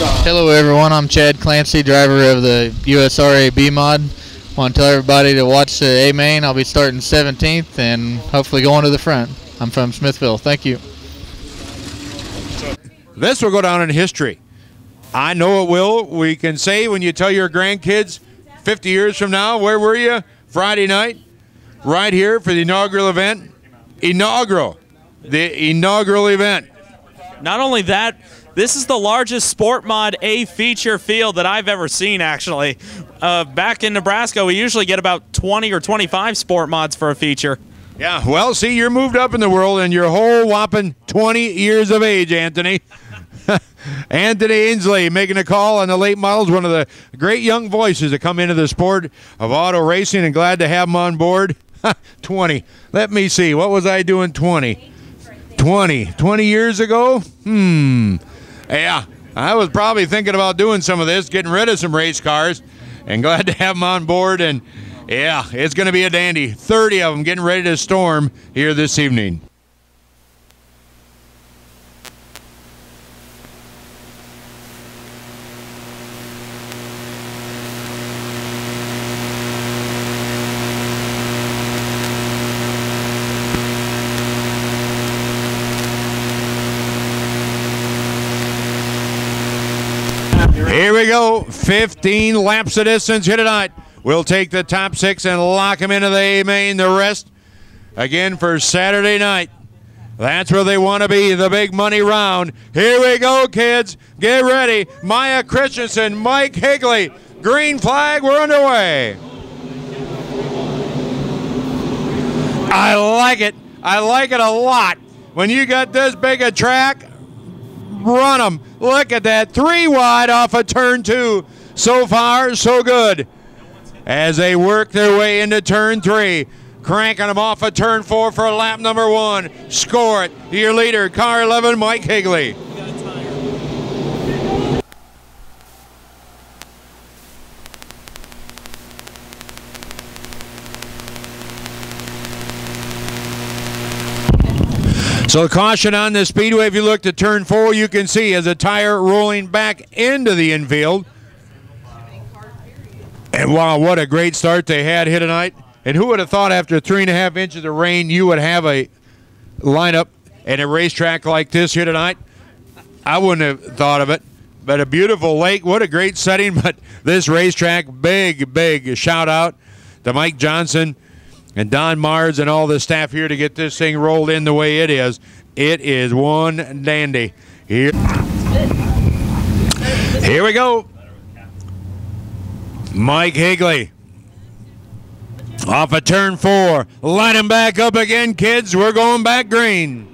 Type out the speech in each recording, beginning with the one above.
Hello everyone, I'm Chad Clancy, driver of the USRA B-Mod. Want to tell everybody to watch the A-Main. I'll be starting 17th and hopefully going to the front. I'm from Smithville. Thank you. This will go down in history. I know it will. We can say when you tell your grandkids 50 years from now, where were you? Friday night, right here for the inaugural event. The inaugural event. Not only that, this is the largest Sport Mod A feature field that I've ever seen, actually. Back in Nebraska, we usually get about 20 or 25 Sport Mods for a feature. Yeah, well, see, you're moved up in the world and you're a whole whopping 20 years of age, Anthony. Anthony Ainsley making a call on the late models, one of the great young voices that come into the sport of auto racing, and glad to have him on board. 20. Let me see. What was I doing 20 years ago? Yeah, I was probably thinking about doing some of this, getting rid of some race cars, and glad to have him on board. And yeah, it's going to be a dandy. 30 of them getting ready to storm here this evening. Here we go, 15 laps of distance here tonight. We'll take the top 6 and lock them into the A-Main. The rest, again, for Saturday night. That's where they want to be, the big money round. Here we go, kids. Get ready. Maya Christensen, Mike Higley. Green flag, we're underway. I like it. I like it a lot. When you got this big a track, run them. Look at that, 3 wide off of turn 2. So far, so good. As they work their way into turn 3, cranking them off of turn 4 for lap number 1. Score it. Your leader, car 11, Mike Higley. So caution on the speedway. If you look to turn 4, you can see as a tire rolling back into the infield. And wow, what a great start they had here tonight. And who would have thought after 3.5 inches of rain you would have a lineup and a racetrack like this here tonight? I wouldn't have thought of it. But a beautiful lake, what a great setting. But this racetrack, big shout out to Mike Johnson and Don Mars and all the staff here to get this thing rolled in the way it is. It is one dandy. Here we go. Mike Higley off of turn 4. Line him back up again, kids. We're going back green.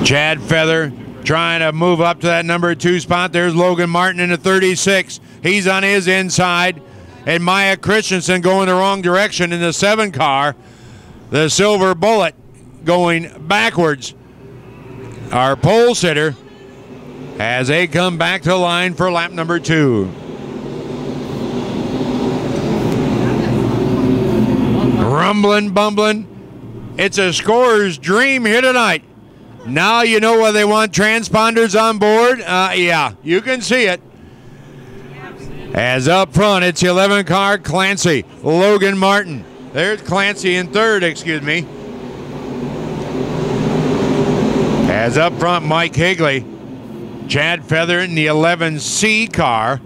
Chad Feather trying to move up to that number 2 spot. There's Logan Martin in the 36. He's on his inside. And Maya Christensen going the wrong direction in the 7 car. The Silver Bullet going backwards. Our pole sitter as they come back to the line for lap number 2. Rumbling, bumbling. It's a scorer's dream here tonight. Now you know why they want transponders on board. Yeah, you can see it. As up front, it's the 11 car, Clancy, Logan Martin. There's Clancy in 3rd, excuse me. As up front, Mike Higley. Chad Feather in the 11C car.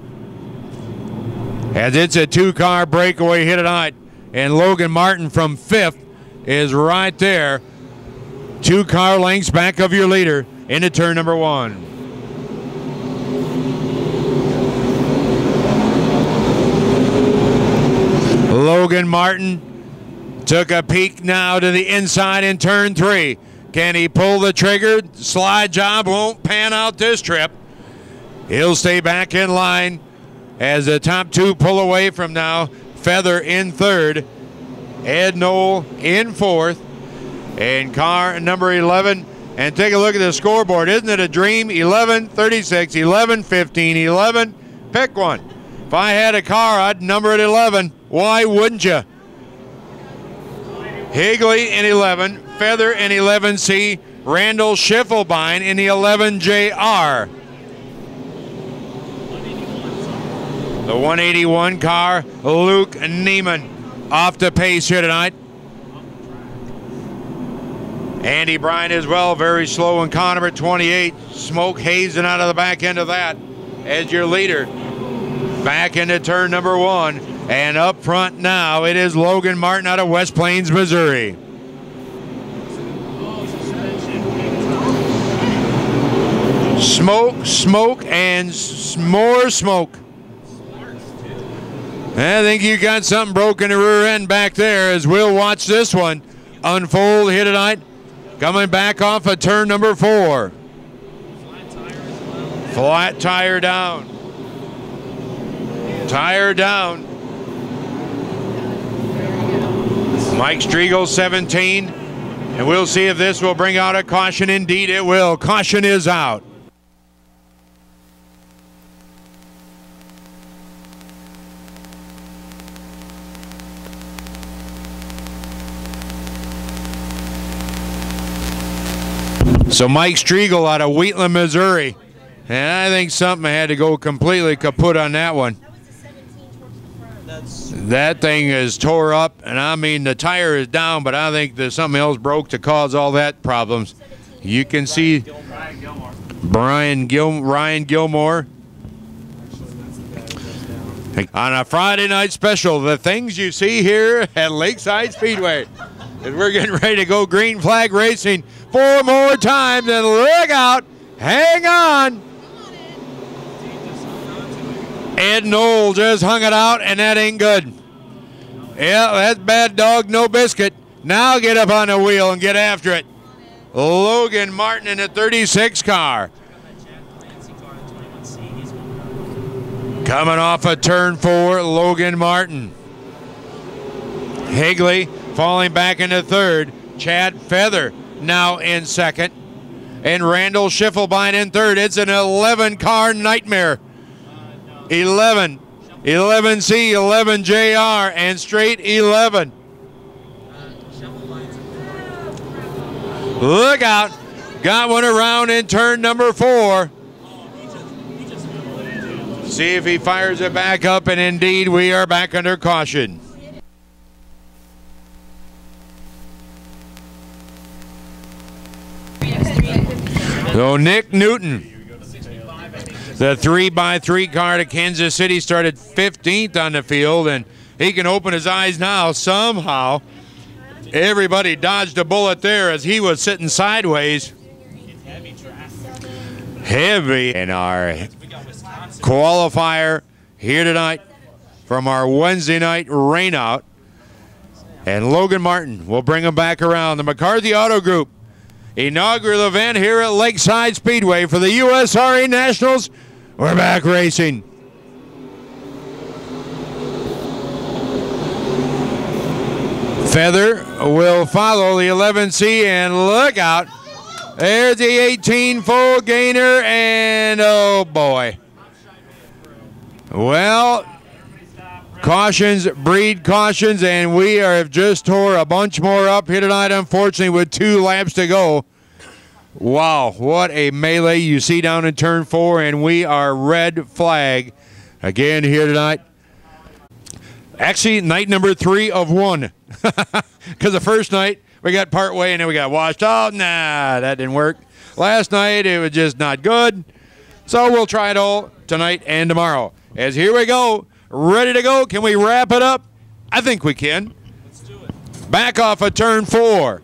As it's a 2-car breakaway here tonight. And Logan Martin from 5th is right there. 2 car lengths back of your leader into turn number 1. Logan Martin took a peek now to the inside in turn 3. Can he pull the trigger? Slide job won't pan out this trip. He'll stay back in line as the top 2 pull away from now. Feather in 3rd. Ed Knoll in 4th. And car number 11. And take a look at the scoreboard. Isn't it a dream? 11, 36, 11, 15, 11. Pick one. If I had a car, I'd number it 11. Why wouldn't you? Higley in 11, Feather in 11C, Randall Schiffelbein in the 11JR. The 181 car, Luke Neiman, off the pace here tonight. Andy Bryan as well, very slow in car number 28. Smoke hazing out of the back end of that as your leader. Back into turn number 1. And up front now, it is Logan Martin out of West Plains, Missouri. Smoke, smoke, and more smoke. I think you got something broken in the rear end back there as we'll watch this one unfold here tonight. Coming back off of turn number 4. Flat tire down. Tire down. Mike Striegel, 17. And we'll see if this will bring out a caution. Indeed it will. Caution is out. So Mike Striegel out of Wheatland, Missouri. And I think something had to go completely kaput on that one. That thing is tore up, and I mean the tire is down, but I think there's something else broke to cause all that problems. You can see Ryan Gilmore. On a Friday night special, the things you see here at Lakeside Speedway. And we're getting ready to go green flag racing 4 more times, and look out, hang on. Ed Knoll just hung it out, and that ain't good. Yeah, that's bad dog, no biscuit. Now get up on the wheel and get after it. Logan Martin in the 36 car. Coming off of turn 4, Logan Martin. Higley falling back into 3rd. Chad Feather now in 2nd. And Randall Schiffelbein in 3rd. It's an 11-car nightmare. 11, 11C, 11JR, and straight 11. Look out. Got one around in turn number 4. See if he fires it back up, and indeed we are back under caution. So Nick Newton, the 3x3 car to Kansas City, started 15th on the field, and he can open his eyes now somehow. Everybody dodged a bullet there as he was sitting sideways. Heavy in our qualifier here tonight from our Wednesday night rainout. And Logan Martin will bring him back around. The McCarthy Auto Group inaugural event here at Lakeside Speedway for the USRA Nationals. We're back racing. Feather will follow the 11C, and look out. There's the 18 full gainer, and oh boy. Well, cautions breed cautions, and we have just tore a bunch more up here tonight, unfortunately, with 2 laps to go. Wow, what a melee you see down in turn 4, and we are red flag again here tonight. Actually, night number 3 of 1. Because the first night, we got part way and then we got washed out. Nah, that didn't work. Last night, it was just not good. So we'll try it all tonight and tomorrow. As here we go, ready to go. Can we wrap it up? I think we can. Let's do it. Back off of turn 4.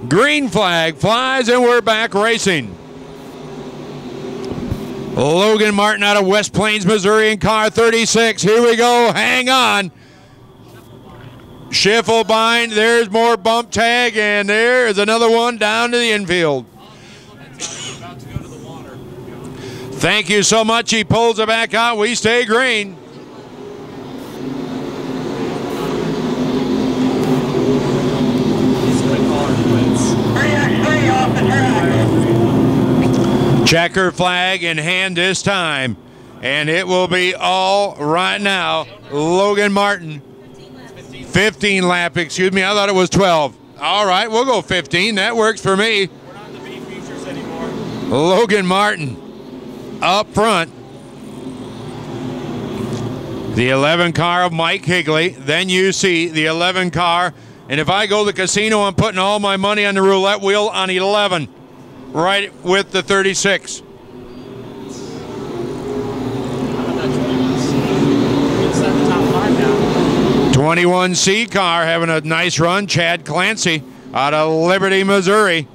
Green flag flies, and we're back racing. Logan Martin out of West Plains, Missouri in car 36. Here we go. Hang on. Schiffelbein, there's more bump tag, and there is another one down to the infield. Thank you so much. He pulls it back out. We stay green. Checker flag in hand this time, and it will be all right now. Logan Martin 15 lap, excuse me. I thought it was 12. All right, we'll go 15. That works for me. We're not the B features anymore. Logan Martin up front. The 11 car of Mike Higley. Then you see the 11 car. And if I go to the casino, I'm putting all my money on the roulette wheel on 11. Right with the 36. 21C car having a nice run. Chad Clancy out of Liberty, Missouri.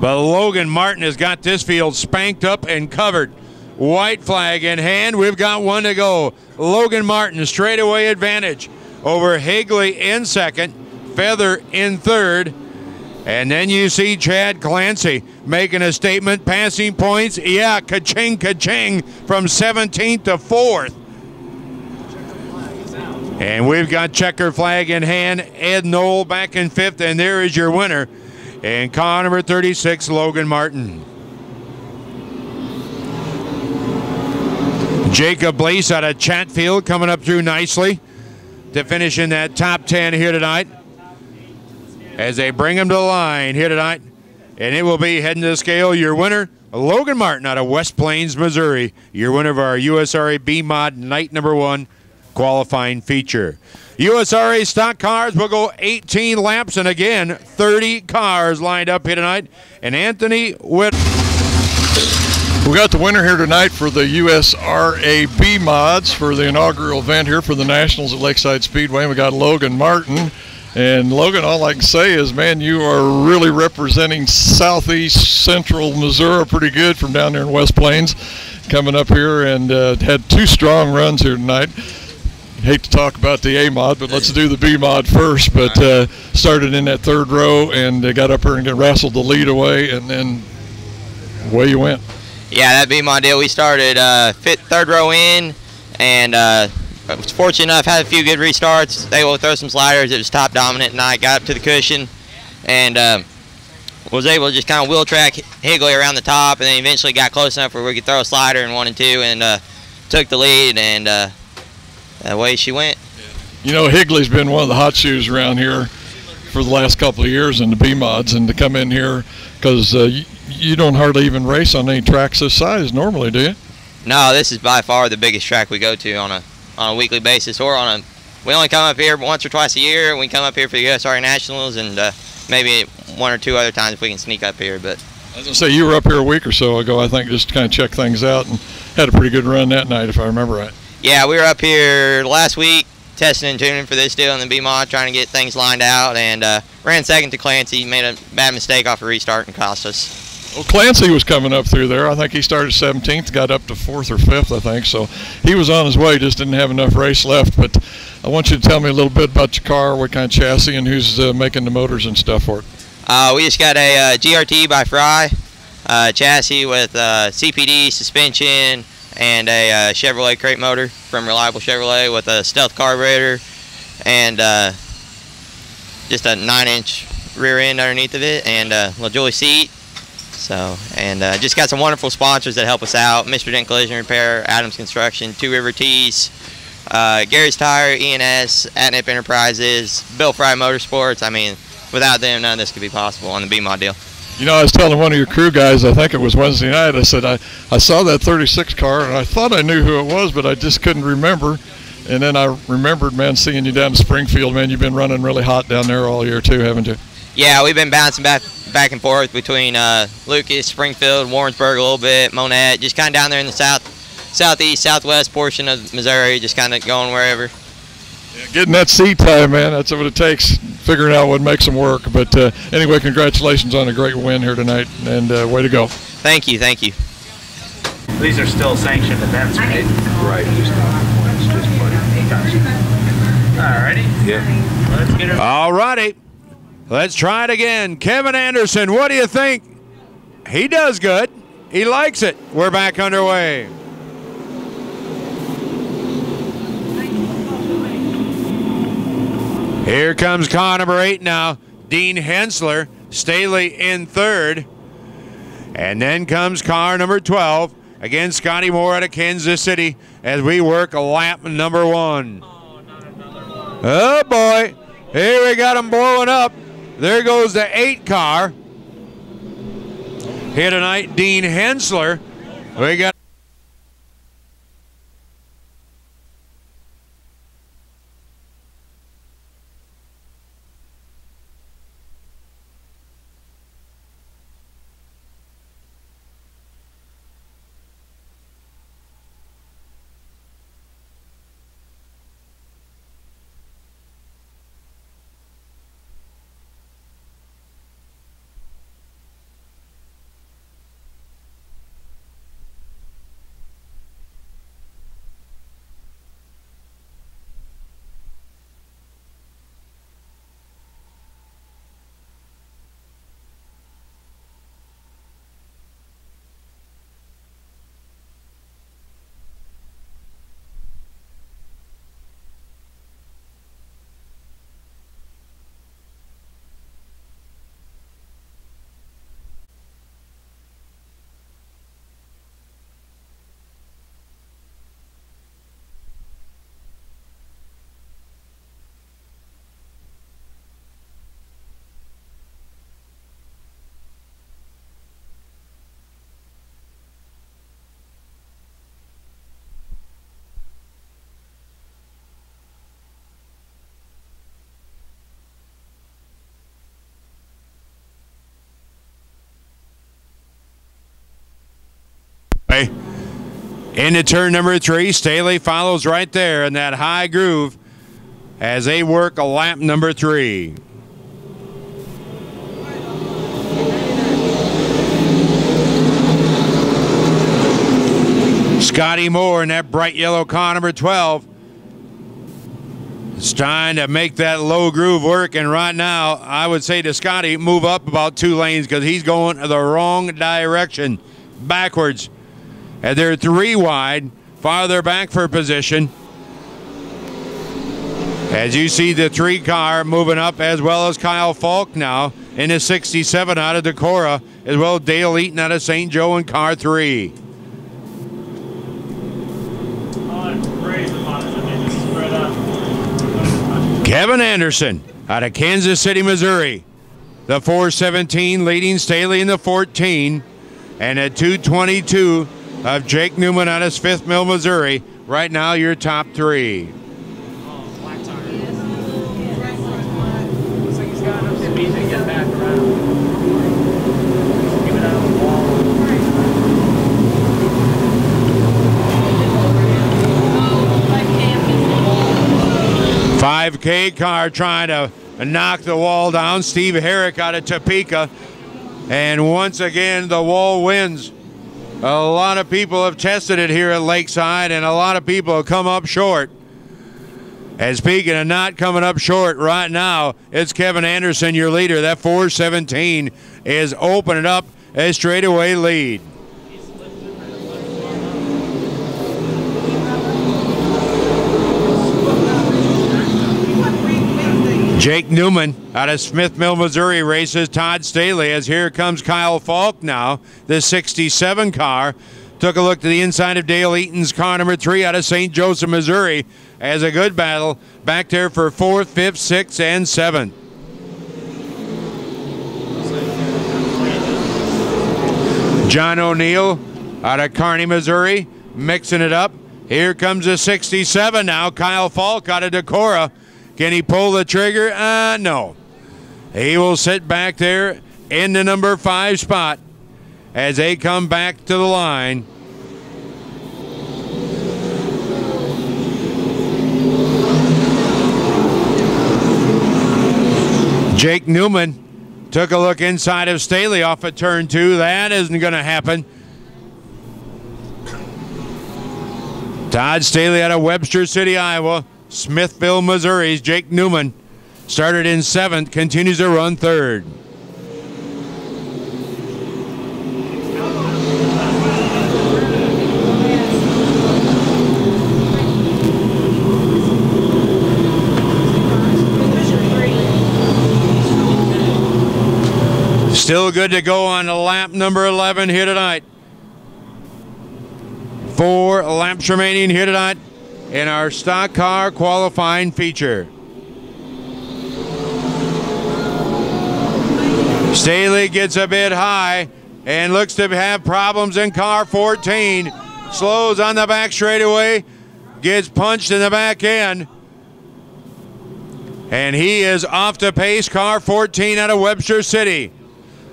But Logan Martin has got this field spanked up and covered. White flag in hand. We've got one to go. Logan Martin straightaway advantage over Higley in second. Feather in third. And then you see Chad Clancy making a statement. Passing points. Yeah, ka-ching, ka-ching from 17th to 4th. And we've got checker flag in hand. Ed Knoll back in 5th. And there is your winner. And car number 36, Logan Martin. Jacob Blease out of Chatfield coming up through nicely to finish in that top 10 here tonight as they bring him to the line here tonight. And it will be heading to the scale. Your winner, Logan Martin out of West Plains, Missouri. Your winner of our USRA B-Mod night number 1 qualifying feature. USRA stock cars will go 18 laps, and again, 30 cars lined up here tonight. And Anthony Witt. We got the winner here tonight for the USRA B-Mods for the inaugural event here for the Nationals at Lakeside Speedway. We got Logan Martin. And Logan, all I can say is, man, you are really representing southeast central Missouri pretty good from down there in West Plains, coming up here and had 2 strong runs here tonight. Hate to talk about the A-Mod, but let's do the B-Mod first. But started in that 3rd row and got up here and wrestled the lead away, and then away you went. Yeah, that B-Mod deal. We started 3rd row in, and I was fortunate enough, had a few good restarts. They will throw some sliders. It was top dominant, and I got up to the cushion and was able to just kind of wheel track Higley around the top, and then eventually got close enough where we could throw a slider in 1 and 2 and took the lead, and that way she went. You know, Higley's been one of the hot shoes around here for the last couple of years in the B-Mods, and to come in here, because you don't hardly even race on any tracks this size normally, do you? No, this is by far the biggest track we go to on a weekly basis, or we only come up here once or twice a year. We come up here for the USRA Nationals, and maybe 1 or 2 other times if we can sneak up here. But I was going to say, you were up here a week or so ago, I think, just to kind of check things out, and had a pretty good run that night, if I remember right. Yeah, we were up here last week testing and tuning for this deal in the B-Mod, trying to get things lined out, and ran second to Clancy. Made a bad mistake off a restart and cost us. Well, Clancy was coming up through there. I think he started 17th, got up to 4th or 5th, I think. So he was on his way, just didn't have enough race left. But I want you to tell me a little bit about your car, what kind of chassis, and who's making the motors and stuff for it. We just got a GRT by Fry chassis with CPD suspension and a Chevrolet crate motor from Reliable Chevrolet with a stealth carburetor and just a 9-inch rear end underneath of it and a LaJoy seat. So, and just got some wonderful sponsors that help us out. Mr. Dent Collision Repair, Adams Construction, Two River Tees, Gary's Tire, ENS, Atnip Enterprises, Bill Fry Motorsports. I mean, without them, none of this could be possible on the B-Mod deal. You know, I was telling one of your crew guys, I think it was Wednesday night, I said, I saw that 36 car, and I thought I knew who it was, but I just couldn't remember. And then I remembered, man, seeing you down in Springfield, man, you've been running really hot down there all year too, haven't you? Yeah, we've been bouncing back and forth between Lucas, Springfield, Warrensburg a little bit, Monette, just kind of down there in the southeast, southwest portion of Missouri, just kind of going wherever. Yeah, getting that seat time, man, that's what it takes, figuring out what makes them work. But anyway, congratulations on a great win here tonight, and way to go. Thank you, thank you. These are still sanctioned events, right? Right, just not points, just money. Alrighty. Yeah. Let's get it. Alrighty. Let's try it again. Kevin Anderson, what do you think? He does good. He likes it. We're back underway. Here comes car number 8 now. Dean Hensler, Staley in 3rd. And then comes car number 12. Again, Scotty Moore out of Kansas City as we work lap number 1. Oh, boy. Here we got them blowing up. There goes the 8 car. Here tonight, Dean Hensler. We got into turn number 3. Staley follows right there in that high groove as they work a lap number 3. Scotty Moore in that bright yellow car number 12 is trying to make that low groove work, and right now I would say to Scotty, move up about 2 lanes because he's going the wrong direction, backwards. And they're 3 wide, farther back for position. As you see the 3 car moving up, as well as Kyle Falk now in the 67 out of Decorah, as well as Dale Eaton out of St. Joe in car 3. Kevin Anderson out of Kansas City, Missouri. The 417 leading Staley in the 14, and a 222 of Jake Newman out of Smith Mill, Missouri. Right now, your top 3. Black tire. Looks like he's got enough speed to get back around. Give it out of the wall. 5K car trying to knock the wall down. Steve Herrick out of Topeka. And once again, the wall wins. A lot of people have tested it here at Lakeside, and a lot of people have come up short. And speaking of not coming up short right now, it's Kevin Anderson, your leader. That 417 is opening up a straightaway lead. Jake Newman out of Smith Mill, Missouri races Todd Staley, as here comes Kyle Falk now, the 67 car. Took a look to the inside of Dale Eaton's car number 3 out of St. Joseph, Missouri, as a good battle back there for 4th, 5th, 6th, and 7th. John O'Neill out of Kearney, Missouri, mixing it up. Here comes the 67 now, Kyle Falk out of Decorah. Can he pull the trigger? No. He will sit back there in the number 5 spot as they come back to the line. Jake Newman took a look inside of Staley off of turn 2. That isn't going to happen. Todd Staley out of Webster City, Iowa. Smithville, Missouri's Jake Newman started in 7th, continues to run 3rd. Still good to go on lap number 11 here tonight. 4 laps remaining here tonight in our stock car qualifying feature. Staley gets a bit high and looks to have problems in car 14. Slows on the back straightaway, gets punched in the back end, and he is off to pace car 14 out of Webster City.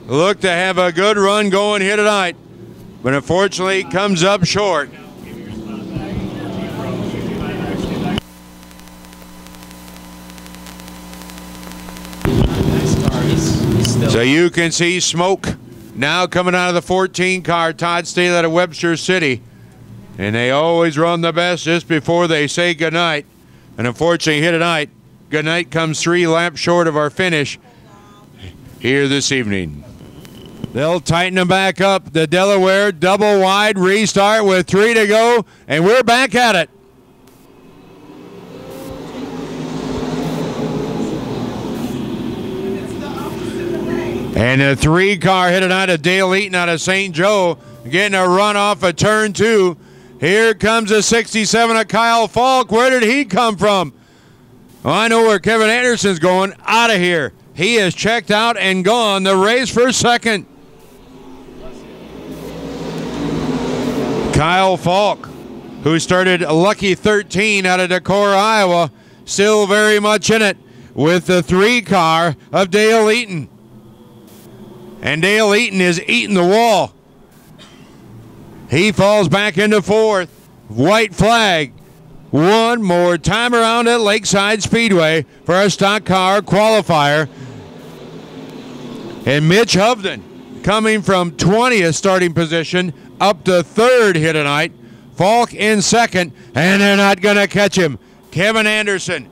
Look to have a good run going here tonight, but unfortunately comes up short. So you can see smoke now coming out of the 14 car, Todd Staley out of Webster City. And they always run the best just before they say goodnight. And unfortunately here tonight, goodnight comes 3 laps short of our finish here this evening. They'll tighten them back up. The Delaware double wide restart with 3 to go, and we're back at it. And the 3 car hit tonight of Dale Eaton out of St. Joe, getting a run off of turn 2. Here comes a 67 of Kyle Falk. Where did he come from? Well, I know where Kevin Anderson's going. Out of here. He is checked out and gone. The race for second. Kyle Falk, who started Lucky 13 out of Decorah, Iowa, still very much in it with the 3 car of Dale Eaton. And Dale Eaton is eating the wall. He falls back into 4th. White flag. One more time around at Lakeside Speedway for our stock car qualifier. And Mitch Hovden coming from 20th starting position up to 3rd here tonight. Falk in 2nd, and they're not going to catch him. Kevin Anderson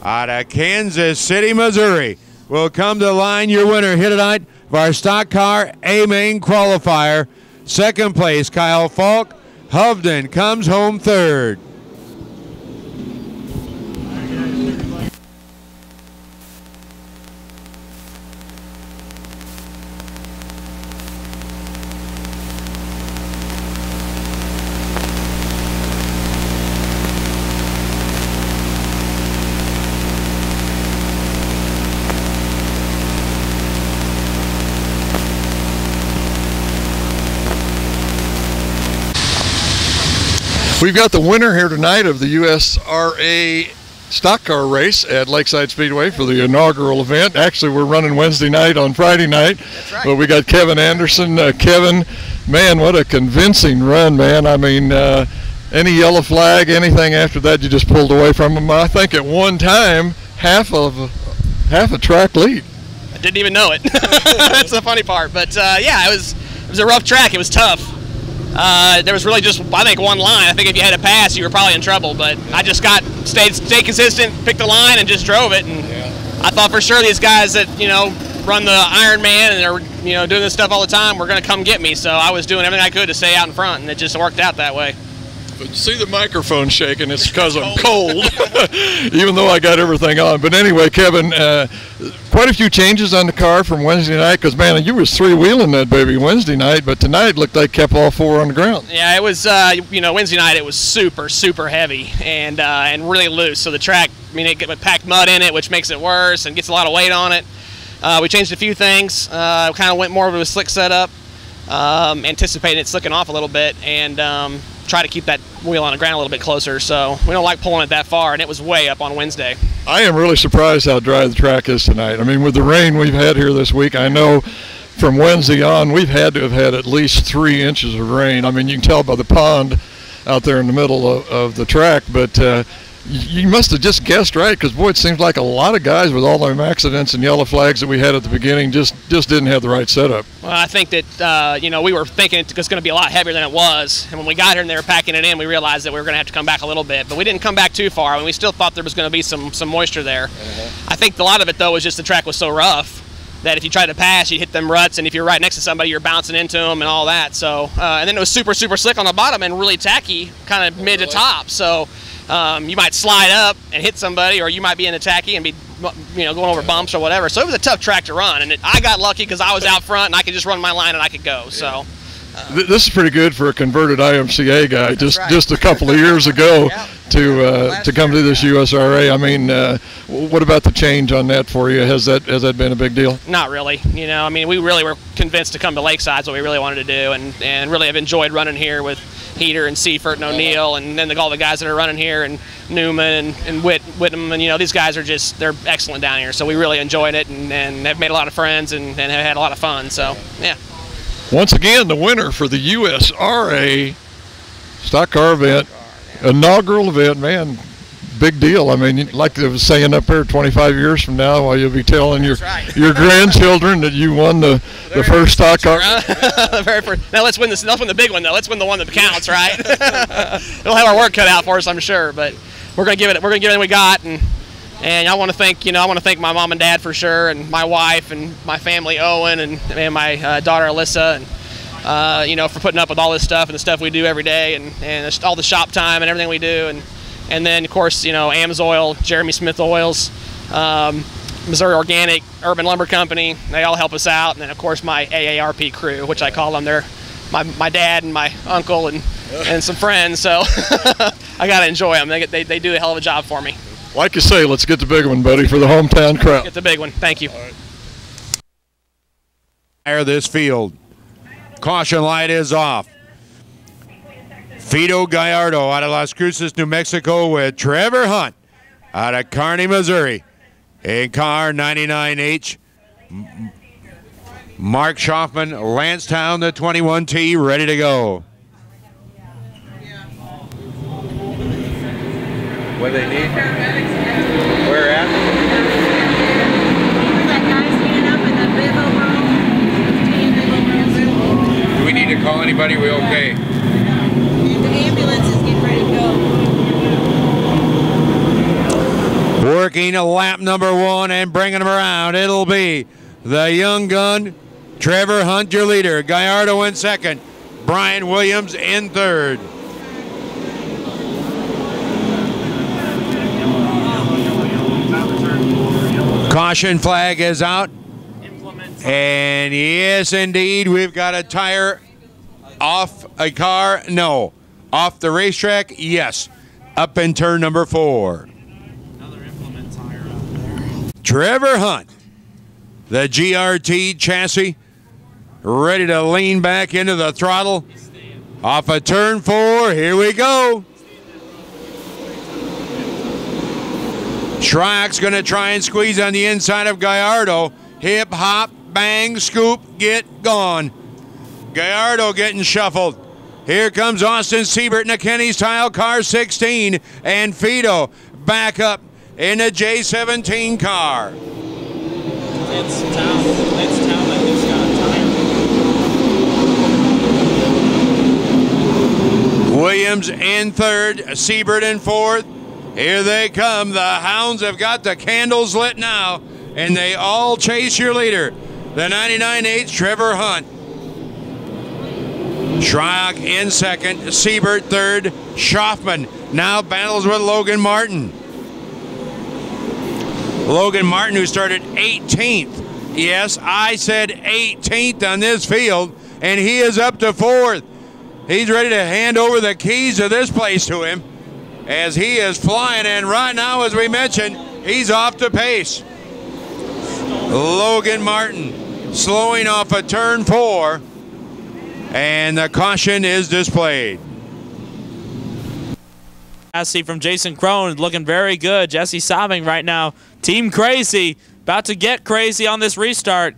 out of Kansas City, Missouri will come to the line. Your winner here tonight of our stock car A-Main qualifier. 2nd place, Kyle Falk. Hovden comes home 3rd. We've got the winner here tonight of the USRA stock car race at Lakeside Speedway for the inaugural event. Actually, we're running Wednesday night on Friday night. That's right. But we got Kevin Anderson. Kevin, man, what a convincing run, man. I mean, any yellow flag, anything after that, you just pulled away from him. I think at one time, half a track lead. I didn't even know it. That's the funny part. But yeah, it was a rough track. It was tough. There was really just, I think, one line. I think if you had a pass, you were probably in trouble. But I just stayed consistent, picked the line, and just drove it. And I thought for sure these guys that run the Ironman and are doing this stuff all the time were going to come get me. So I was doing everything I could to stay out in front, and it just worked out that way. But see the microphone shaking, it's because I'm cold, even though I got everything on. But anyway, Kevin, quite a few changes on the car from Wednesday night, because, man, you was 3-wheeling that baby Wednesday night, but tonight looked like kept all 4 on the ground. Yeah, it was, Wednesday night it was super, super heavy and really loose. So the track, it packed mud in it, which makes it worse and gets a lot of weight on it. We changed a few things, kind of went more of a slick setup, anticipating it slicking off a little bit, and try to keep that wheel on the ground a little bit closer. So we don't like pulling it that far, and it was way up on Wednesday. I am really surprised how dry the track is tonight. I mean, with the rain we've had here this week, I know from Wednesday on we've had to have had at least 3 inches of rain. I mean, you can tell by the pond out there in the middle of the track, but you must have just guessed right, because, boy, it seems like a lot of guys with all them accidents and yellow flags that we had at the beginning just didn't have the right setup. Well, I think that, we were thinking it was going to be a lot heavier than it was. And when we got here and they were packing it in, we realized that we were going to have to come back a little bit. But we didn't come back too far, and we still thought there was going to be some moisture there. I think a lot of it, though, was just the track was so rough that if you tried to pass, you hit them ruts, and if you're right next to somebody, you're bouncing into them and all that. So, and then it was super, super slick on the bottom and really tacky kind of mid to top. So you might slide up and hit somebody, or you might be in the tacky and be going over bumps or whatever. So it was a tough track to run, and I got lucky because I was out front and I could just run my line and I could go. So this is pretty good for a converted IMCA guy just a couple of years ago. to come to this USRA. I mean, what about the change on that for you? Has that been a big deal? Not really. You know, I mean, we really were convinced to come to Lakeside is what we really wanted to do, and really have enjoyed running here with Peter and Seifert and O'Neill, and then all the guys that are running here, and Newman and Whittam, and, you know, these guys are they're excellent down here. So we really enjoyed it, and have made a lot of friends, and have had a lot of fun. So, yeah. Once again, the winner for the USRA stock car event, inaugural event, man, big deal. I mean, like I was saying up there, 25 years from now, while you'll be telling your grandchildren that you won the first stock car. The very first. Now let's win this. Let's win the big one, though. Let's win the one that counts, right? We'll have our work cut out for us, I'm sure, but we're gonna give it. We're gonna give it what we got, and I want to thank my mom and dad for sure, and my wife and my family, Owen, and my daughter Alyssa, and for putting up with all this stuff and the stuff we do every day, and all the shop time and everything we do, and then of course AMSOIL, Jeremy Smith Oils, Missouri Organic, Urban Lumber Company. They all help us out, and then of course my AARP crew, which I call them. They're my dad and my uncle and some friends. So I gotta enjoy them. They do a hell of a job for me. Like you say, let's get the big one, buddy, for the hometown crowd. Get the big one. Thank you. Fire this field. Caution light is off. Fido Gallardo out of Las Cruces, New Mexico, with Trevor Hunt out of Kearney, Missouri. In car 99H. Mark Schaffman, Lancetown, the 21T, ready to go. What do they need? Where at? That guy standing up in the big overall. Do we need to call anybody? We okay? The ambulance is getting ready to go. Working a lap number 1 and bringing him around. It'll be the young gun, Trevor Hunt, your leader. Gallardo in second. Brian Williams in third. Caution flag is out. And yes, indeed, we've got a tire off a car. No. Off the racetrack. Yes. Up in turn number 4. Another implement tire out there. Trevor Hunt, the GRT chassis, ready to lean back into the throttle. Off of turn 4. Here we go. Shryock's going to try and squeeze on the inside of Gallardo. Hip, hop, bang, scoop, get gone. Gallardo getting shuffled. Here comes Austin Siebert in a Kenny's Tile car 16, and Fido back up in a J17 car. It's town that just got tired. Williams in third, Siebert in fourth. Here they come. The hounds have got the candles lit now, and they all chase your leader, the 99H Trevor Hunt. Shryock in second, Siebert third, Schaffman now battles with Logan Martin. Logan Martin, who started 18th. Yes, I said 18th on this field, and he is up to 4th. He's ready to hand over the keys of this place to him, as he is flying, and right now, as we mentioned, he's off the pace. Logan Martin slowing off a turn 4, and the caution is displayed. Chassis from Jason Crone looking very good. Jesse sobbing right now. Team Crazy about to get crazy on this restart.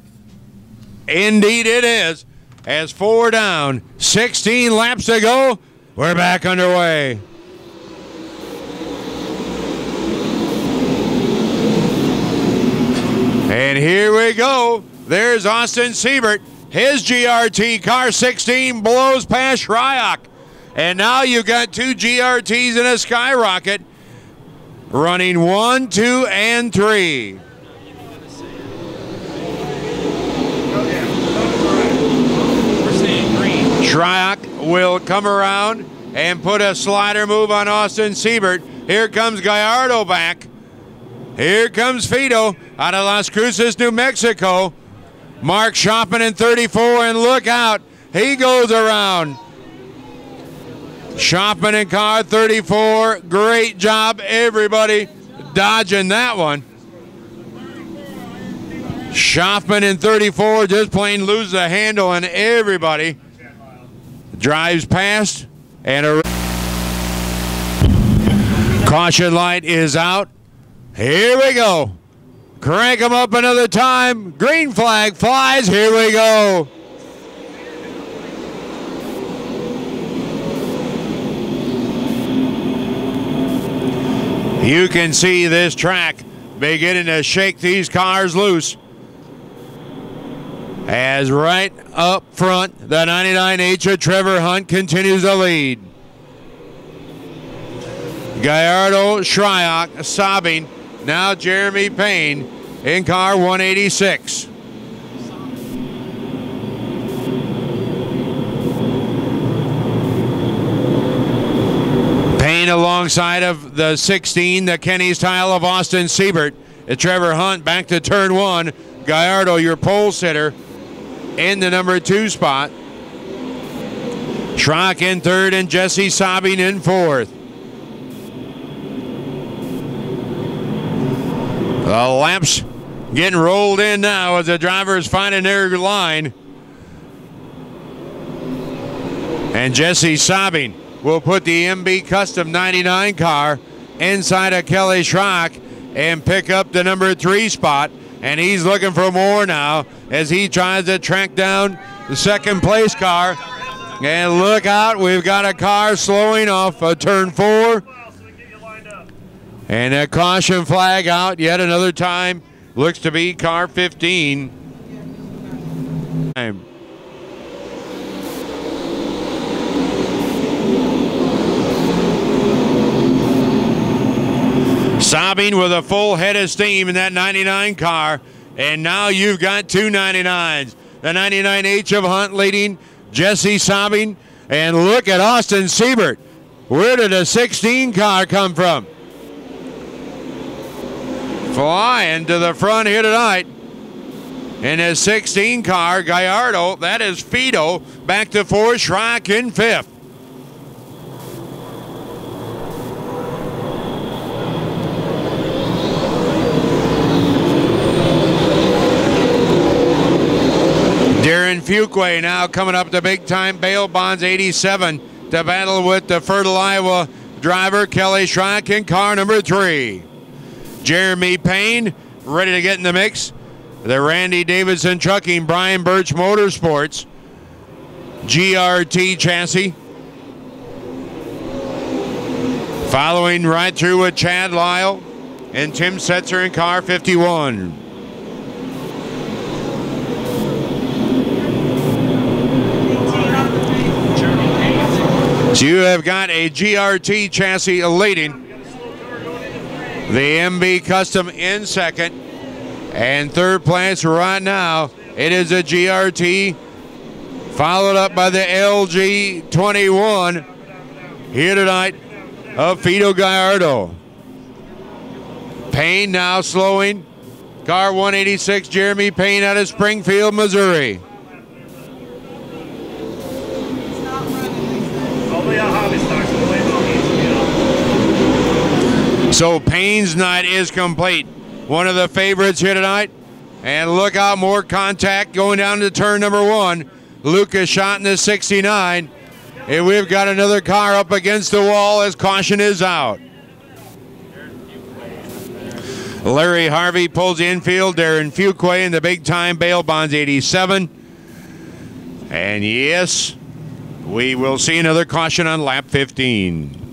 Indeed it is. As 4 down, 16 laps to go, we're back underway. And here we go. There's Austin Siebert. His GRT car 16 blows past Shryock. And now you've got 2 GRTs and a Skyrocket running 1, 2, and 3. Shryock will come around and put a slider move on Austin Siebert. Here comes Gallardo back. Here comes Fido out of Las Cruces, New Mexico. Mark Schaffman in 34, and look out. He goes around. Schaffman in car 34. Great job, everybody, dodging that one. Schaffman in 34 just plain lose the handle, and everybody drives past. And a caution light is out. Here we go. Crank them up another time. Green flag flies. Here we go. You can see this track beginning to shake these cars loose. As right up front, the 99H of Trevor Hunt continues to lead. Gallardo, Shryock, Sabine, now Jeremy Payne in car 186. Payne alongside of the 16, the Kenny style of Austin Siebert. Trevor Hunt back to turn 1. Gallardo, your pole sitter, in the number 2 spot. Schrock in 3rd and Jesse Sabine in 4th. The laps getting rolled in now as the drivers finding their line. And Jesse Sabine will put the MB Custom 99 car inside of Kelly Schrock and pick up the number 3 spot. And he's looking for more now as he tries to track down the 2nd place car. And look out, we've got a car slowing off of turn 4. And a caution flag out yet another time. Looks to be car 15. Sabine with a full head of steam in that 99 car. And now you've got 2 99s. The 99H of Hunt leading Jesse Sabine. And look at Austin Siebert. Where did a 16 car come from? Flying to the front here tonight. In his 16 car, Gallardo, that is Fido, back to 4th, Schrock in 5th. Darren Fuquay now coming up the big time bail bonds 87 to battle with the Fertile, Iowa driver Kelly Schrock in car number 3. Jeremy Payne ready to get in the mix. The Randy Davidson Trucking Brian Birch Motorsports GRT chassis. Following right through with Chad Lyle and Tim Setzer in car 51. So you have got a GRT chassis leading. The MB Custom in 2nd. And 3rd place right now, it is a GRT. Followed up by the LG 21 here tonight of Fido Gallardo. Payne now slowing. Car 186, Jeremy Payne out of Springfield, Missouri. So Payne's night is complete. One of the favorites here tonight. And look out, more contact going down to turn number 1. Lucas shot in the 69. And we've got another car up against the wall as caution is out. Larry Harvey pulls the infield. Darren Fuquay in the big time bail bonds 87. And yes, we will see another caution on lap 15.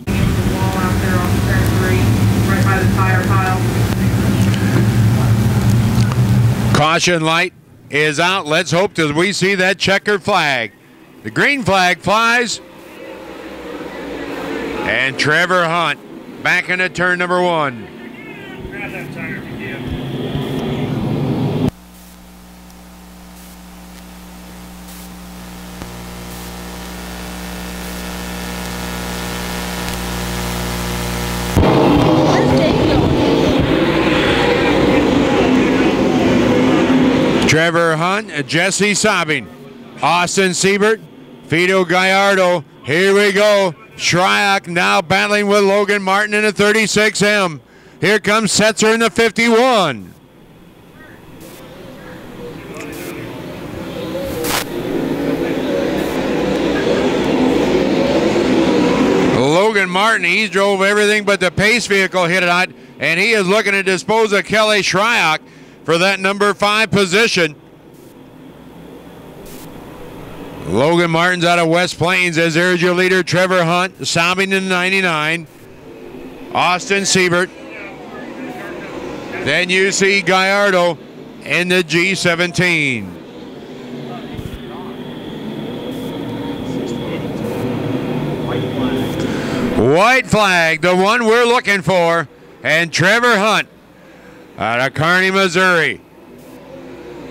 Caution light is out. Let's hope that we see that checker flag. The green flag flies. And Trevor Hunt back into turn number 1. Grab that tire if you can. Trevor Hunt, Jesse Sabine, Austin Siebert, Fido Gallardo. Here we go. Shryock now battling with Logan Martin in a 36M. Here comes Setzer in the 51. Logan Martin, he drove everything but the pace vehicle hit it out, and he is looking to dispose of Kelly Shryock for that number 5 position. Logan Martin's out of West Plains, as there's your leader, Trevor Hunt, sobbing in 99. Austin Siebert. Then you see Gallardo in the G17. White flag, the one we're looking for, and Trevor Hunt out of Kearney, Missouri.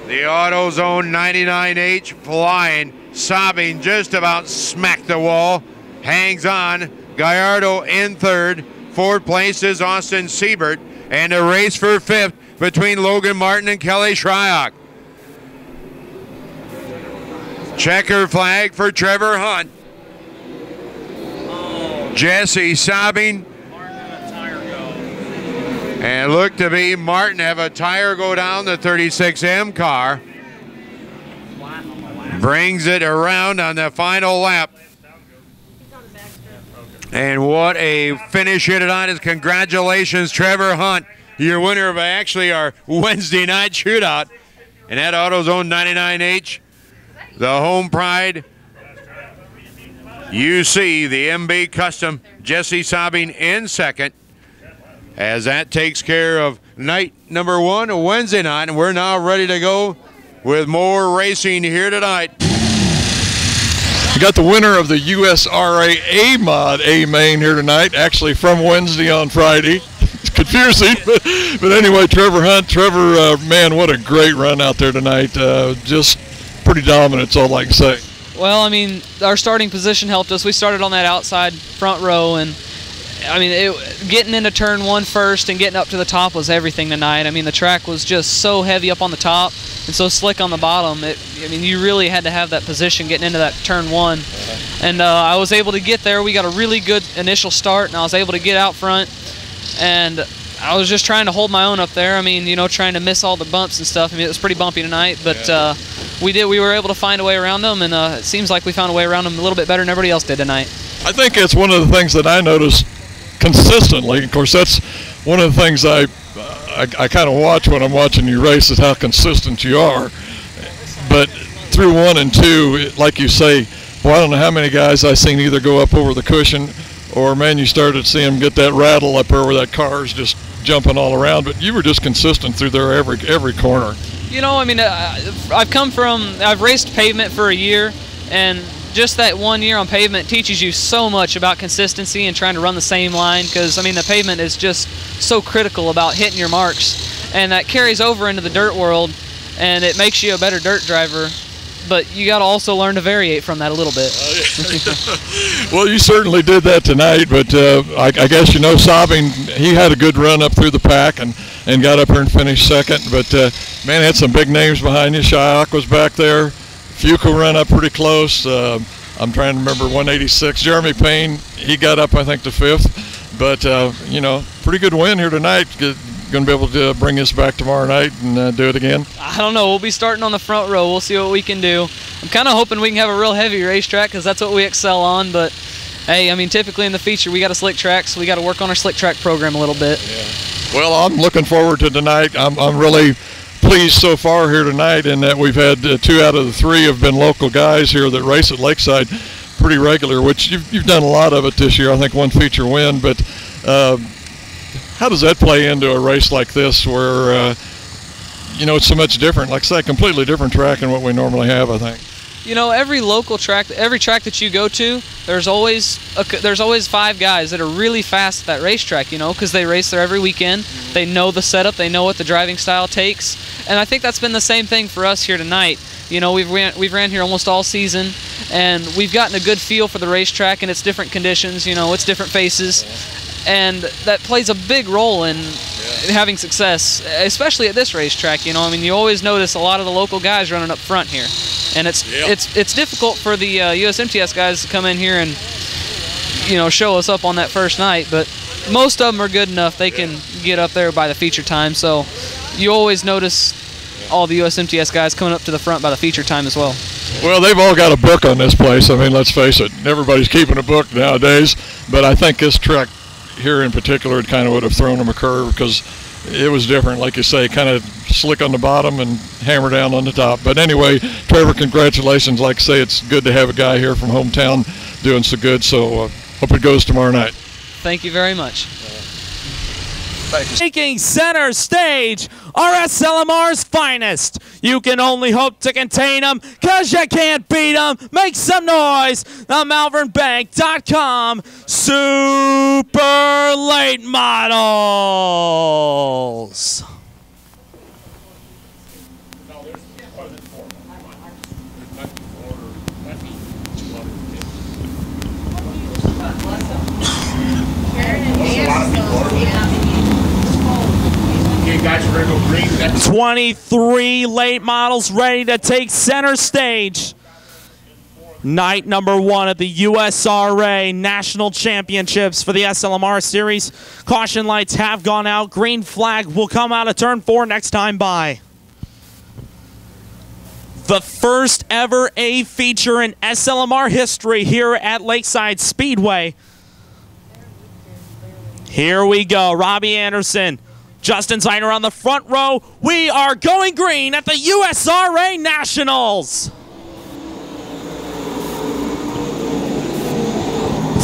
The AutoZone 99H flying, sobbing, just about smacked the wall. Hangs on. Gallardo in 3rd. 4th place is Austin Siebert. And a race for 5th between Logan Martin and Kelly Shryock. Checker flag for Trevor Hunt. Jesse sobbing. And looked to be Martin have a tire go down the 36M car. Brings it around on the final lap. And what a finish here tonight is. Congratulations, Trevor Hunt, your winner of actually our Wednesday night shootout. And that AutoZone 99H, the home pride. You see the MB Custom, Jesse sobbing in 2nd. As that takes care of night number 1, Wednesday night. And we're now ready to go with more racing here tonight. We got the winner of the USRA A-Mod A-Main here tonight, actually from Wednesday on Friday. It's confusing, but anyway, Trevor Hunt. Trevor, man, what a great run out there tonight. Just pretty dominant, that's all I can say. Well, I mean, our starting position helped us. We started on that outside front row, and I mean, getting into turn 1 first and getting up to the top was everything tonight. I mean, the track was just so heavy up on the top and so slick on the bottom. I mean, you really had to have that position getting into that turn 1. And I was able to get there. We got a really good initial start, and I was able to get out front. And I was just trying to hold my own up there. I mean, you know, trying to miss all the bumps and stuff. I mean, it was pretty bumpy tonight, but we were able to find a way around them, and it seems like we found a way around them a little bit better than everybody else did tonight. I think it's one of the things that I noticed consistently. Of course, that's one of the things I kind of watch when I'm watching you race, is how consistent you are. But through 1 and 2, like you say, well, I don't know how many guys I've seen either go up over the cushion, or man, you started to see them get that rattle up there where that car is just jumping all around. But you were just consistent through there every corner. You know, I mean, I've raced pavement for a year, and just that 1 year on pavement teaches you so much about consistency and trying to run the same line, because I mean, the pavement is just so critical about hitting your marks, and that carries over into the dirt world, and it makes you a better dirt driver. But you got to also learn to variate from that a little bit. Well, you certainly did that tonight, but I guess, you know, Sobbing, he had a good run up through the pack and got up here and finished 2nd. But, man, had some big names behind you. Shyok was back there. Fuco ran up pretty close. I'm trying to remember 186. Jeremy Payne, he got up, I think, to 5th. But, you know, pretty good win here tonight. Going to be able to bring us back tomorrow night and do it again? I don't know. We'll be starting on the front row. We'll see what we can do. I'm kind of hoping we can have a real heavy racetrack, because that's what we excel on. But, hey, I mean, typically in the feature we got a slick track, so we got to work on our slick track program a little bit. Yeah. Well, I'm looking forward to tonight. I'm really pleased so far here tonight in that we've had 2 out of the 3 have been local guys here that race at Lakeside pretty regular, which you've done a lot of it this year. I think 1 feature win, but how does that play into a race like this where, you know, it's so much different? Like I say, completely different track than what we normally have, I think. You know, every local track, every track that you go to, there's always 5 guys that are really fast at that racetrack, you know, because they race there every weekend. They know the setup. They know what the driving style takes. And I think that's been the same thing for us here tonight. You know, we've ran here almost all season, and we've gotten a good feel for the racetrack and its different conditions, you know, its different faces. And that plays a big role in having success, especially at this racetrack. You know, I mean, you always notice a lot of the local guys running up front here, and it's difficult for the USMTS guys to come in here and you know, show us up on that first night, but most of them are good enough. They can get up there by the feature time, so you always notice all the USMTS guys coming up to the front by the feature time as well. Well, they've all got a book on this place. I mean, let's face it, everybody's keeping a book nowadays, but I think this trek here in particular, it kind of would have thrown them a curve because it was different, like you say, kind of slick on the bottom and hammer down on the top. But anyway, Trevor, congratulations. Like I say, it's good to have a guy here from hometown doing so good, so hope it goes tomorrow night. Thank you very much. Taking center stage are SLMR's finest. You can only hope to contain them because you can't beat them. Make some noise. The MalvernBank.com Super Late Models. 23 late models ready to take center stage. Night number 1 at the USRA National Championships for the SLMR Series. Caution lights have gone out. Green flag will come out of turn 4 next time by. The first ever A feature in SLMR history here at Lakeside Speedway. Here we go. Robbie Anderson, Justin Zeitner on the front row. We are going green at the USRA Nationals.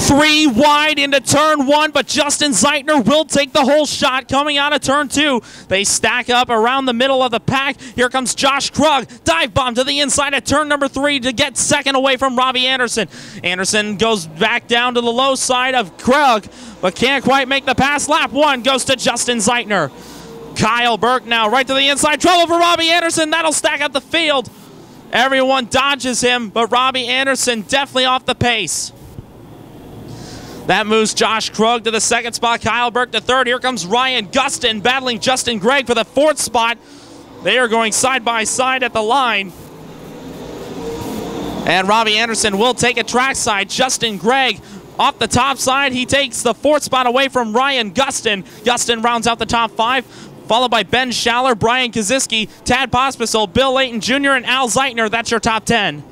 3 wide into turn 1, but Justin Zeitner will take the whole shot coming out of turn 2. They stack up around the middle of the pack. Here comes Josh Krug. Dive bomb to the inside at turn number 3 to get second away from Robbie Anderson. Anderson goes back down to the low side of Krug, but can't quite make the pass. Lap 1 goes to Justin Zeitner. Kyle Burke now right to the inside. Trouble for Robbie Anderson. That'll stack up the field. Everyone dodges him, but Robbie Anderson definitely off the pace. That moves Josh Krug to the 2nd spot. Kyle Burke to 3rd. Here comes Ryan Gustin battling Justin Gregg for the 4th spot. They are going side by side at the line. And Robbie Anderson will take a trackside. Justin Gregg off the top side. He takes the 4th spot away from Ryan Gustin. Gustin rounds out the top 5, followed by Ben Schaller, Brian Kaziski, Tad Pospisil, Bill Layton Jr., and Al Zeitner. That's your top 10.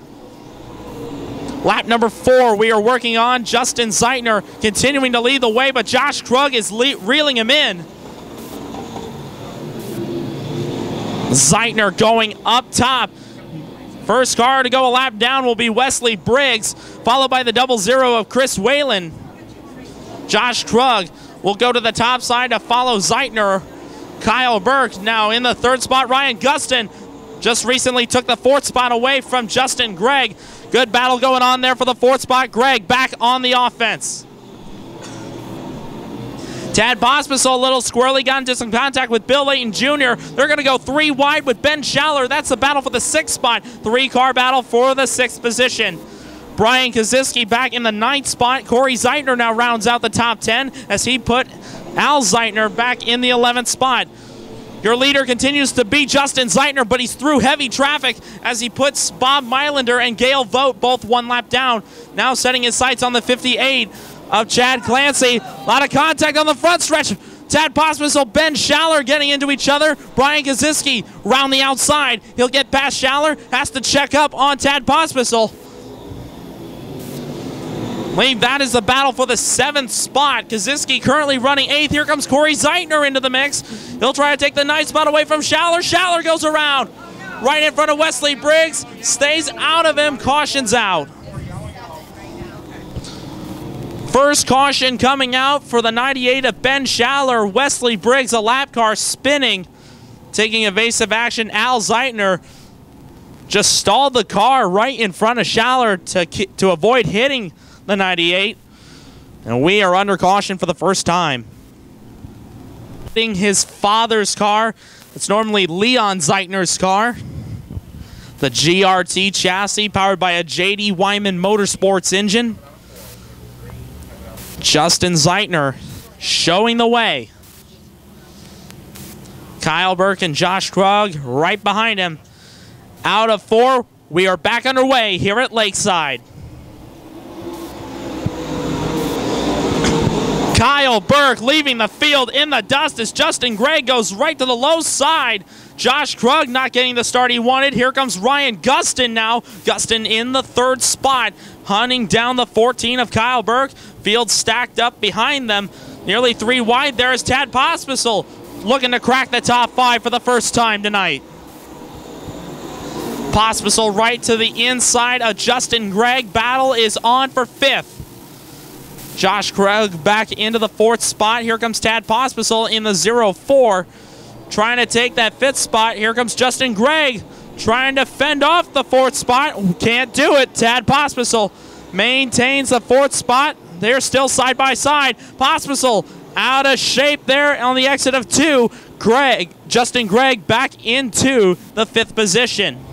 Lap number 4 we are working on. Justin Zeitner continuing to lead the way, but Josh Krug is reeling him in. Zeitner going up top. First car to go a lap down will be Wesley Briggs, followed by the 00 of Chris Whalen. Josh Krug will go to the top side to follow Zeitner. Kyle Burke now in the 3rd spot. Ryan Gustin just recently took the 4th spot away from Justin Gregg. Good battle going on there for the 4th spot. Gregg back on the offense. Tad Pospisil, a little squirrely, got into some contact with Bill Layton Jr. They're going to go 3 wide with Ben Schaller. That's the battle for the 6th spot. 3-car battle for the 6th position. Brian Kaziski back in the 9th spot. Corey Zeitner now rounds out the top 10 as he put Al Zeitner back in the 11th spot. Your leader continues to be Justin Zeitner, but he's through heavy traffic as he puts Bob Mylander and Gail Vogt both 1 lap down. Now setting his sights on the 58 of Chad Clancy. A lot of contact on the front stretch. Tad Pospisil, Ben Schaller getting into each other. Brian Kaziski round the outside. He'll get past Schaller, has to check up on Tad Pospisil. Believe that is the battle for the 7th spot. Kaziski currently running 8th. Here comes Corey Zeitner into the mix. He'll try to take the 9th spot away from Schaller. Schaller goes around right in front of Wesley Briggs. Stays out of him. Caution's out. First caution coming out for the 98 of Ben Schaller. Wesley Briggs, a lap car spinning, taking evasive action. Al Zeitner just stalled the car right in front of Schaller to avoid hitting the 98, and we are under caution for the first time. His father's car, it's normally Leon Zeitner's car. The GRT chassis powered by a J.D. Wyman Motorsports engine. Justin Zeitner showing the way. Kyle Burke and Josh Krug right behind him. Out of 4, we are back underway here at Lakeside. Kyle Burke leaving the field in the dust as Justin Gregg goes right to the low side. Josh Krug not getting the start he wanted. Here comes Ryan Gustin now. Gustin in the third spot, hunting down the 14 of Kyle Burke. Field stacked up behind them. Nearly 3 wide. There is Tad Pospisil looking to crack the top 5 for the first time tonight. Pospisil right to the inside of Justin Gregg. Battle is on for 5th. Josh Krug back into the 4th spot. Here comes Tad Pospisil in the 0-4. Trying to take that 5th spot. Here comes Justin Gregg trying to fend off the 4th spot. Can't do it. Tad Pospisil maintains the 4th spot. They're still side by side. Pospisil out of shape there on the exit of 2. Justin Gregg back into the 5th position.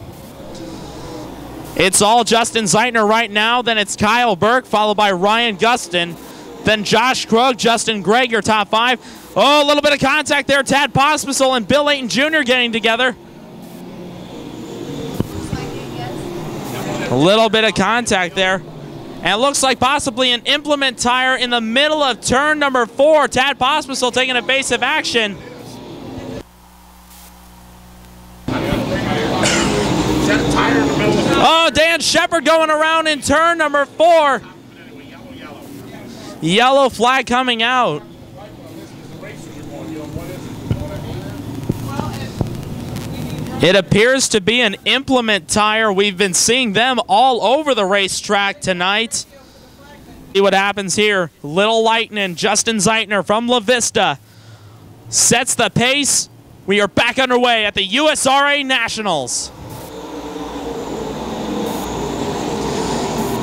It's all Justin Zeitner right now. Then it's Kyle Burke, followed by Ryan Gustin. Then Josh Krug, Justin Gregg, your top 5. Oh, a little bit of contact there. Tad Pospisil and Bill Layton Jr. getting together. A little bit of contact there. And it looks like possibly an implement tire in the middle of turn number 4. Tad Pospisil taking evasive action. Oh, Dan Shepard going around in turn number 4. Yellow flag coming out. It appears to be an implement tire. We've been seeing them all over the racetrack tonight. See what happens here. Little Lightning, Justin Zeitner from La Vista sets the pace. We are back underway at the USRA Nationals.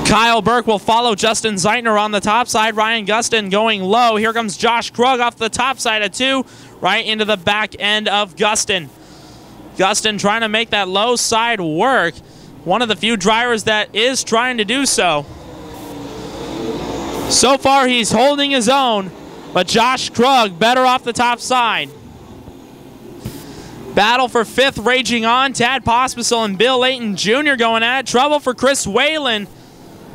Kyle Burke will follow Justin Zeitner on the top side. Ryan Gustin going low. Here comes Josh Krug off the top side of 2, right into the back end of Gustin. Gustin trying to make that low side work. One of the few drivers that is trying to do so. So far, he's holding his own, but Josh Krug better off the top side. Battle for 5th raging on. Tad Pospisil and Bill Layton Jr. going at it. Trouble for Chris Whalen.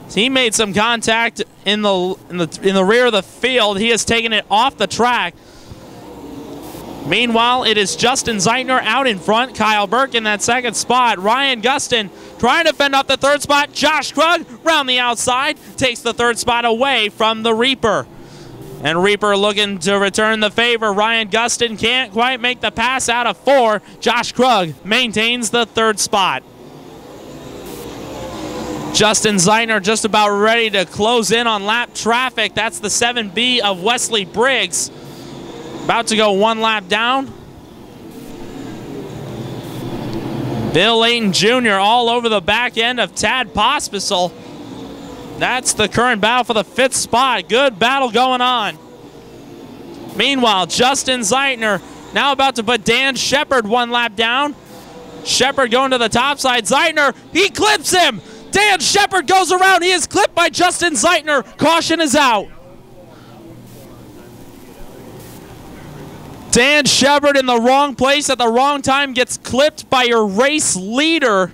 He made some contact in the rear of the field. He has taken it off the track. Meanwhile, it is Justin Zeitner out in front. Kyle Burke in that 2nd spot. Ryan Gustin trying to fend off the 3rd spot. Josh Krug round the outside takes the 3rd spot away from the Reaper. And Reaper looking to return the favor. Ryan Gustin can't quite make the pass out of 4. Josh Krug maintains the 3rd spot. Justin Zeitner just about ready to close in on lap traffic. That's the 7B of Wesley Briggs. About to go 1 lap down. Bill Layton Jr. all over the back end of Tad Pospisil. That's the current battle for the 5th spot. Good battle going on. Meanwhile, Justin Zeitner now about to put Dan Shepard 1 lap down. Shepard going to the top side. Zeitner, he clips him. Dan Shepard goes around. He is clipped by Justin Zeitner. Caution is out. Dan Shepard in the wrong place at the wrong time gets clipped by your race leader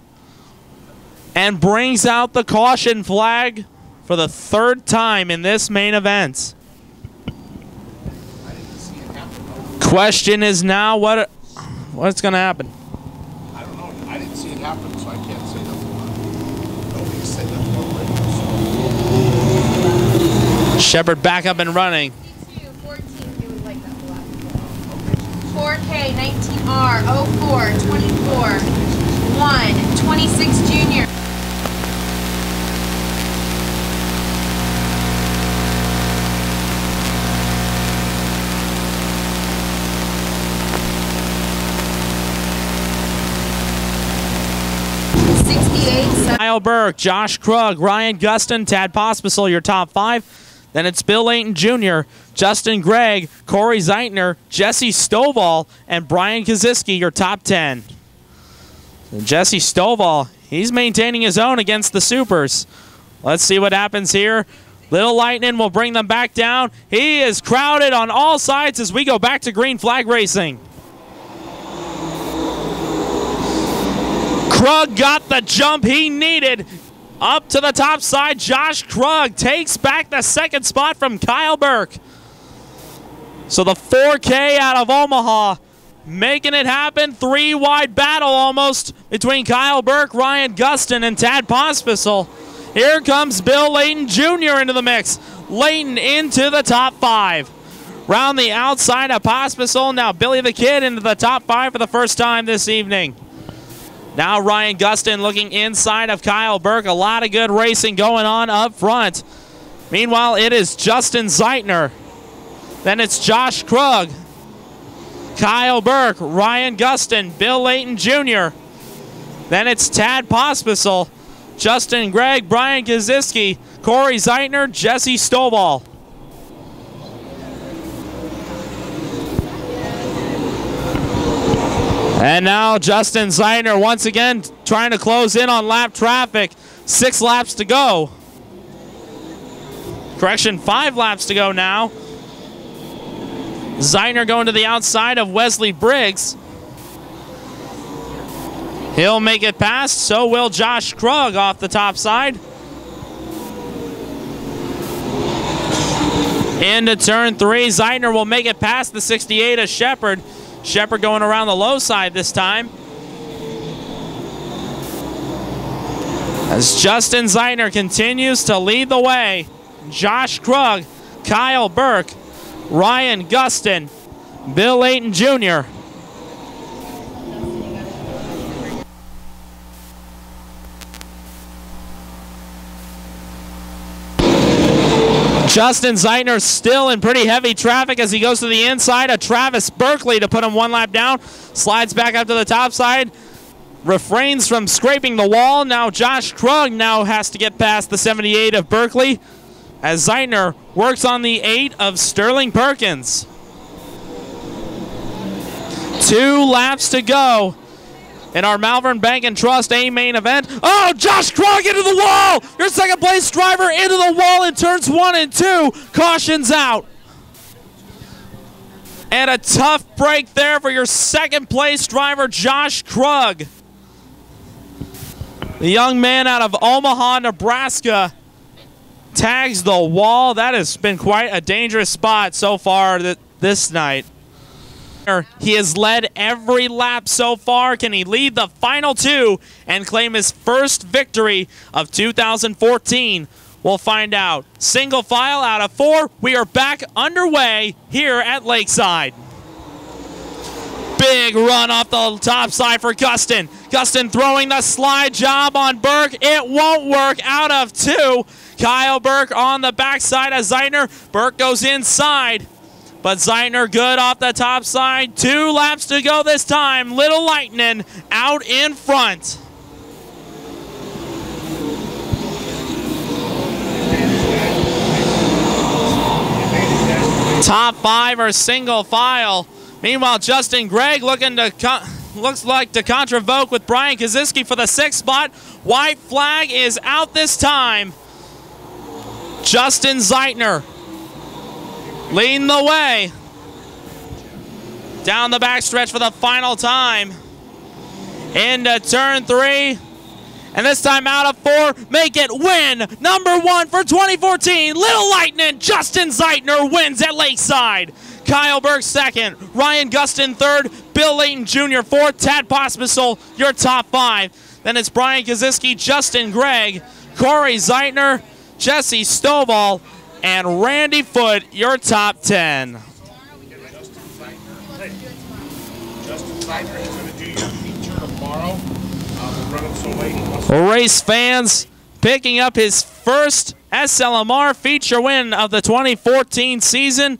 and brings out the caution flag for the 3rd time in this main event. Question is now what's going to happen? I don't know. I didn't see it happen, so I can't say that. Shepard back up and running. 4K, 19R, 04, 24, 1, 26 Junior. Kyle Burke, Josh Krug, Ryan Gustin, Tad Pospisil, your top 5. Then it's Bill Layton Jr., Justin Gregg, Corey Zeitner, Jesse Stovall, and Brian Kaziski, your top 10. And Jesse Stovall, he's maintaining his own against the Supers. Let's see what happens here. Little Lightning will bring them back down. He is crowded on all sides as we go back to green flag racing. Krug got the jump he needed. Up to the top side, Josh Krug takes back the 2nd spot from Kyle Burke. So the 4K out of Omaha making it happen. 3-wide battle almost between Kyle Burke, Ryan Gustin, and Tad Pospisil. Here comes Bill Layton Jr. into the mix. Layton into the top 5. Round the outside of Pospisil. Now Billy the Kid into the top 5 for the first time this evening. Now Ryan Gustin looking inside of Kyle Burke. A lot of good racing going on up front. Meanwhile, it is Justin Zeitner. Then it's Josh Krug, Kyle Burke, Ryan Gustin, Bill Layton Jr. Then it's Tad Pospisil, Justin Gregg, Brian Kaziski, Corey Zeitner, Jesse Stovall. And now Justin Zeitner once again trying to close in on lap traffic. 6 laps to go. Correction, 5 laps to go now. Zeitner going to the outside of Wesley Briggs. He'll make it past, so will Josh Krug off the top side. Into turn 3, Zeitner will make it past the 68 of Shepard. Shepard going around the low side this time. As Justin Zeitner continues to lead the way, Josh Krug, Kyle Burke, Ryan Gustin, Bill Layton Jr. Justin Zeitner still in pretty heavy traffic as he goes to the inside of Travis Berkeley to put him 1 lap down. Slides back up to the top side. Refrains from scraping the wall. Now Josh Krug now has to get past the 78 of Berkeley as Zeitner works on the 8 of Sterling Perkins. 2 laps to go in our Malvern Bank and Trust A main event. Oh, Josh Krug into the wall! Your second place driver into the wall in turns 1 and 2. Cautions out. And a tough break there for your second place driver, Josh Krug. The young man out of Omaha, Nebraska, tags the wall. That has been quite a dangerous spot so far this night. He has led every lap so far. Can he lead the final 2 and claim his first victory of 2014? We'll find out. Single file out of 4. We are back underway here at Lakeside. Big run off the top side for Gustin. Gustin throwing the slide job on Burke. It won't work. Out of 2. Kyle Burke on the backside of Zeitner. Burke goes inside. But Zeitner good off the top side. 2 laps to go this time. Little Lightning out in front. Top 5 are single file. Meanwhile, Justin Gregg looking to looks like to contra-vote with Brian Kaziski for the 6th spot. White flag is out this time. Justin Zeitner leading the way. Down the backstretch for the final time. Into turn 3. And this time out of 4, make it win. Number 1 for 2014, Little Lightning, Justin Zeitner wins at Lakeside. Kyle Burke 2nd, Ryan Gustin 3rd, Bill Layton Jr. 4th, Tad Pospisil, your top 5. Then it's Brian Kaziski, Justin Gregg, Corey Zeitner, Jesse Stovall, and Randy Foote, your top 10. Justin Zeitner is going to do your feature tomorrow. We're running so late. Race fans picking up his first SLMR feature win of the 2014 season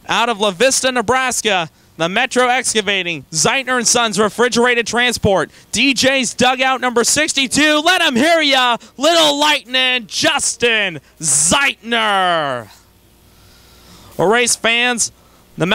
out of La Vista, Nebraska. The Metro Excavating, Zeitner & Sons Refrigerated Transport, DJ's Dugout number 62. Let him hear ya, Little Lightning, Justin Zeitner. Race fans, the